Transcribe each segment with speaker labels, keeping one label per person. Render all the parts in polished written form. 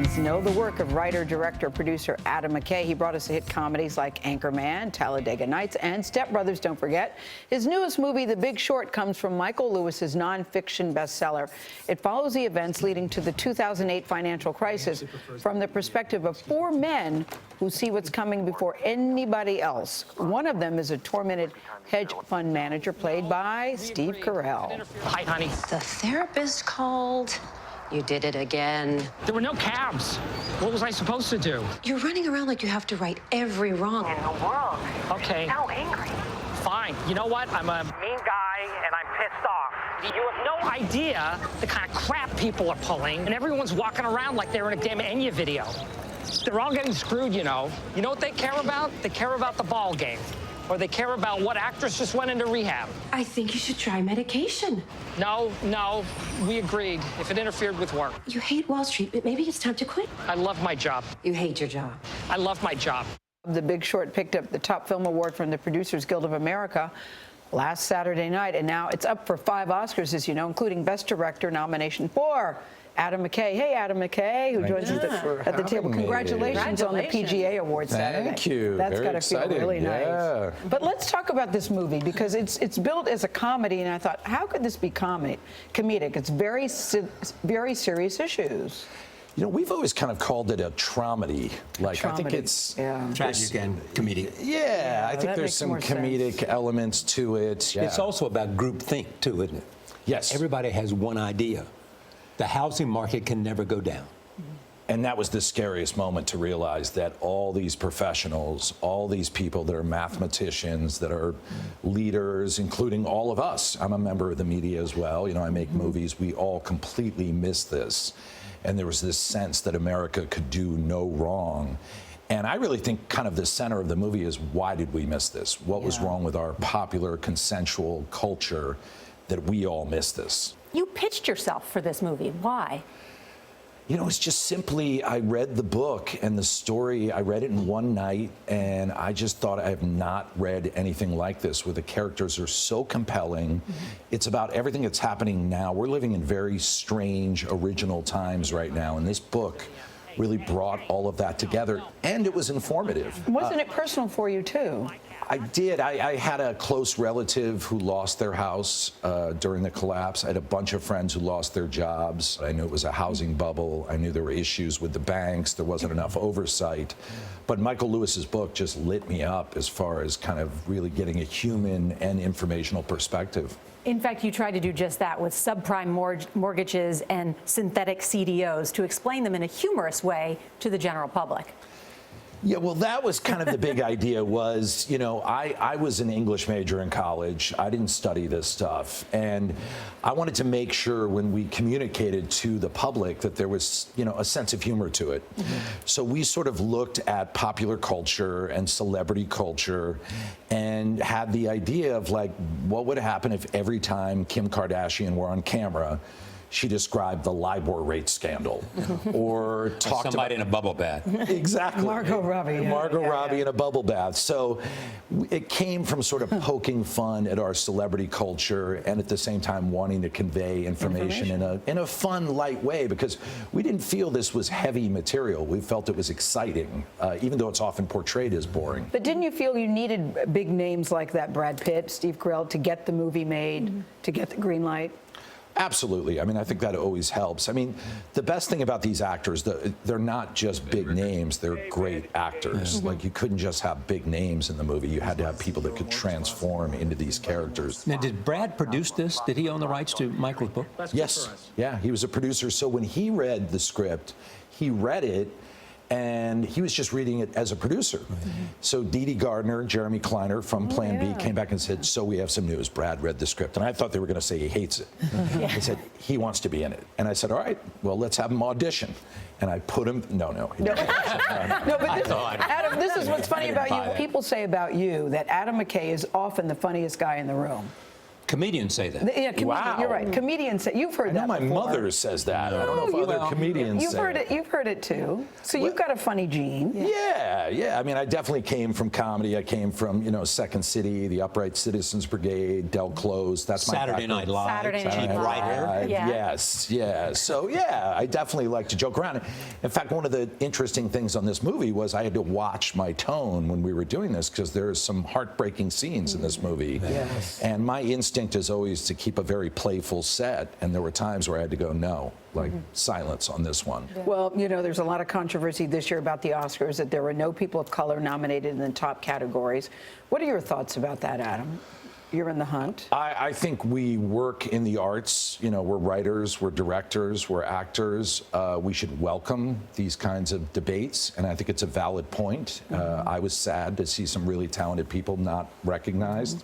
Speaker 1: movies know the work of writer, director, producer Adam McKay. He brought us hit comedies like Anchorman, Talladega Nights, and Step Brothers, don't forget. His newest movie, The Big Short, comes from Michael Lewis's nonfiction bestseller. It follows the events leading to the 2008 financial crisis from the perspective of four men who see what's coming before anybody else. One of them is a tormented hedge fund manager played by Steve Carell.
Speaker 2: Hi, honey.
Speaker 3: The therapist called. You did it again.
Speaker 2: There were no cabs. What was I supposed to do?
Speaker 3: You're running around like you have to right every wrong in the world.
Speaker 2: Okay.
Speaker 3: How angry.
Speaker 2: Fine. You know what? I'm a mean guy, and I'm pissed off. You have no idea the kind of crap people are pulling, and everyone's walking around like they're in a damn Enya video. They're all getting screwed, you know. You know what they care about? They care about the ball game. Or they care about what actress just went into rehab.
Speaker 3: I think you should try medication.
Speaker 2: No, we agreed if it interfered with work.
Speaker 3: You hate Wall Street, but maybe it's time to quit.
Speaker 2: I love my job.
Speaker 3: You hate your job.
Speaker 2: I love my job.
Speaker 1: The Big Short picked up the top film award from the Producers Guild of America last Saturday night, and now it's up for 5 Oscars, as you know, including Best Director nomination for Adam McKay. Hey, Adam McKay, who joins us at the table. Congratulations on the PGA Award Saturday.
Speaker 4: Thank you.
Speaker 1: That's got to feel really nice. But let's talk about this movie, because it's billed as a comedy, and I thought, how could this be comedic? It's very serious issues.
Speaker 4: You know, we've always kind of called it a traumedy. Like, I think it's
Speaker 5: tragic and comedic.
Speaker 4: Yeah, I think there's some comedic elements to it. Yeah.
Speaker 5: It's also about groupthink, too, isn't it?
Speaker 4: Yes.
Speaker 5: Everybody has one idea. The housing market can never go down.
Speaker 4: And that was the scariest moment, to realize that all these professionals, all these people that are mathematicians, that are leaders, including all of us. I'm a member of the media as well. You know, I make movies. We all completely missed this. And there was this sense that America could do no wrong. And I really think kind of the center of the movie is, why did we miss this? What was wrong with our popular consensual culture that we all missed this?
Speaker 6: You pitched yourself for this movie. Why?
Speaker 4: You know, it's just simply, I read the book and the story. I read it in one night, and I just thought, I have not read anything like this, where the characters are so compelling. It's about everything that's happening now. We're living in very strange, original times right now, and this book really brought all of that together, and it was informative.
Speaker 1: Wasn't it personal for you, too?
Speaker 4: I did. I had a close relative who lost their house during the collapse. I had a bunch of friends who lost their jobs. I knew it was a housing bubble. I knew there were issues with the banks. There wasn't enough oversight. But Michael Lewis's book just lit me up as far as kind of really getting a human and informational perspective.
Speaker 6: In fact, you tried to do just that with subprime mortgages and synthetic CDOs to explain them in a humorous way to the general public.
Speaker 4: Yeah, well, that was kind of the big idea was, you know, I was an English major in college. I didn't study this stuff. And I wanted to make sure when we communicated to the public that there was, you know, a sense of humor to it. So we sort of looked at popular culture and celebrity culture and had the idea of, like, what would happen if every time Kim Kardashian were on camera, she described the LIBOR rate scandal, or talked
Speaker 5: somebody
Speaker 4: about
Speaker 5: in a bubble bath.
Speaker 4: Exactly.
Speaker 1: Margot Robbie.
Speaker 4: Margot Robbie in a bubble bath. So it came from sort of poking fun at our celebrity culture, and at the same time wanting to convey information in a fun, light way, because we didn't feel this was heavy material. We felt it was exciting, even though it's often portrayed as boring.
Speaker 1: But didn't you feel you needed big names like that, Brad Pitt, Steve Carell, to get the movie made, to get the green light?
Speaker 4: Absolutely. I mean, I think that always helps. I mean, the best thing about these actors, they're not just big names, they're great actors. Like, you couldn't just have big names in the movie. You had to have people that could transform into these characters.
Speaker 5: Now, did Brad produce this? Did he own the rights to Michael's book?
Speaker 4: Yes. Yeah, he was a producer. So when he read the script, he read it, and he was just reading it as a producer. So Dee Dee Gardner, Jeremy Kleiner from Plan B came back and said, so we have some news. Brad read the script. And I thought they were going to say he hates it. They said, he wants to be in it. And I said, all right, well, let's have him audition. And I put him, no.
Speaker 1: No, but Adam, this is what's funny about you. People say about you that Adam McKay is often the funniest guy in the room.
Speaker 5: Comedians say that.
Speaker 1: Yeah, comedian,
Speaker 4: Wow.
Speaker 1: You're right. Comedians say, you've heard
Speaker 4: I know
Speaker 1: that
Speaker 4: my
Speaker 1: before.
Speaker 4: mother says that. I don't know if other comedians
Speaker 1: You've
Speaker 4: say
Speaker 1: heard it. You've heard it too. So you've got a funny gene.
Speaker 4: Yeah. I mean, I definitely came from comedy. I came from, Second City, the Upright Citizens Brigade, Del Close. That's my
Speaker 5: Saturday
Speaker 4: background.
Speaker 5: Night Live.
Speaker 6: Saturday Night
Speaker 5: Cheap
Speaker 6: Live.
Speaker 5: writer.
Speaker 6: Yeah.
Speaker 4: Yes, yeah. So, yeah, I definitely like to joke around. In fact, one of the interesting things on this movie was I had to watch my tone when we were doing this because there's some heartbreaking scenes in this movie.
Speaker 1: Yes.
Speaker 4: And my instinct is always to keep a very playful set. And there were times where I had to go, no, like silence on this one.
Speaker 1: Well, there's a lot of controversy this year about the Oscars that there were no people of color nominated in the top categories. What are your thoughts about that, Adam? You're in the hunt.
Speaker 4: I think we work in the arts. We're writers, we're directors, we're actors. We should welcome these kinds of debates, and I think it's a valid point. I was sad to see some really talented people not recognized.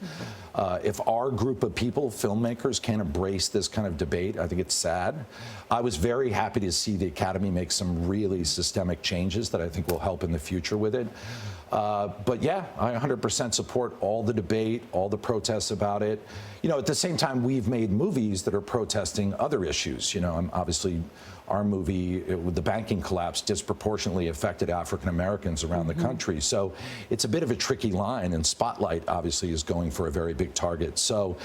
Speaker 4: If our group of people, filmmakers, can't embrace this kind of debate, I think it's sad. I was very happy to see the Academy make some really systemic changes that I think will help in the future with it. But yeah, I 100% support all the debate, all the protests about it. At the same time, we've made movies that are protesting other issues. Obviously, our movie with the banking collapse disproportionately affected African Americans around the country. So it's a bit of a tricky line, and Spotlight obviously is going for a very big target. So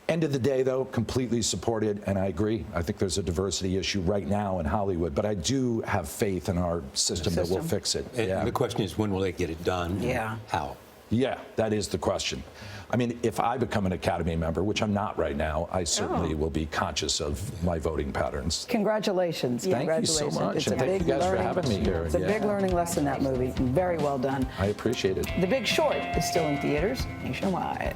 Speaker 4: end of the day, though, completely supported, and I agree. I think there's a diversity issue right now in Hollywood, but I do have faith in our system that will fix it.
Speaker 5: And the question is, when will they get it done?
Speaker 1: Yeah.
Speaker 5: How?
Speaker 4: Yeah, that is the question. I mean, if I become an Academy member, which I'm not right now, I certainly will be conscious of my voting patterns.
Speaker 1: Congratulations.
Speaker 4: Thank you so much,
Speaker 1: It's a
Speaker 4: and thank you
Speaker 1: big
Speaker 4: guys for
Speaker 1: learning-
Speaker 4: having me here.
Speaker 1: It's a big learning lesson, that movie. Very well done.
Speaker 4: I appreciate it.
Speaker 1: The Big Short is still in theaters nationwide.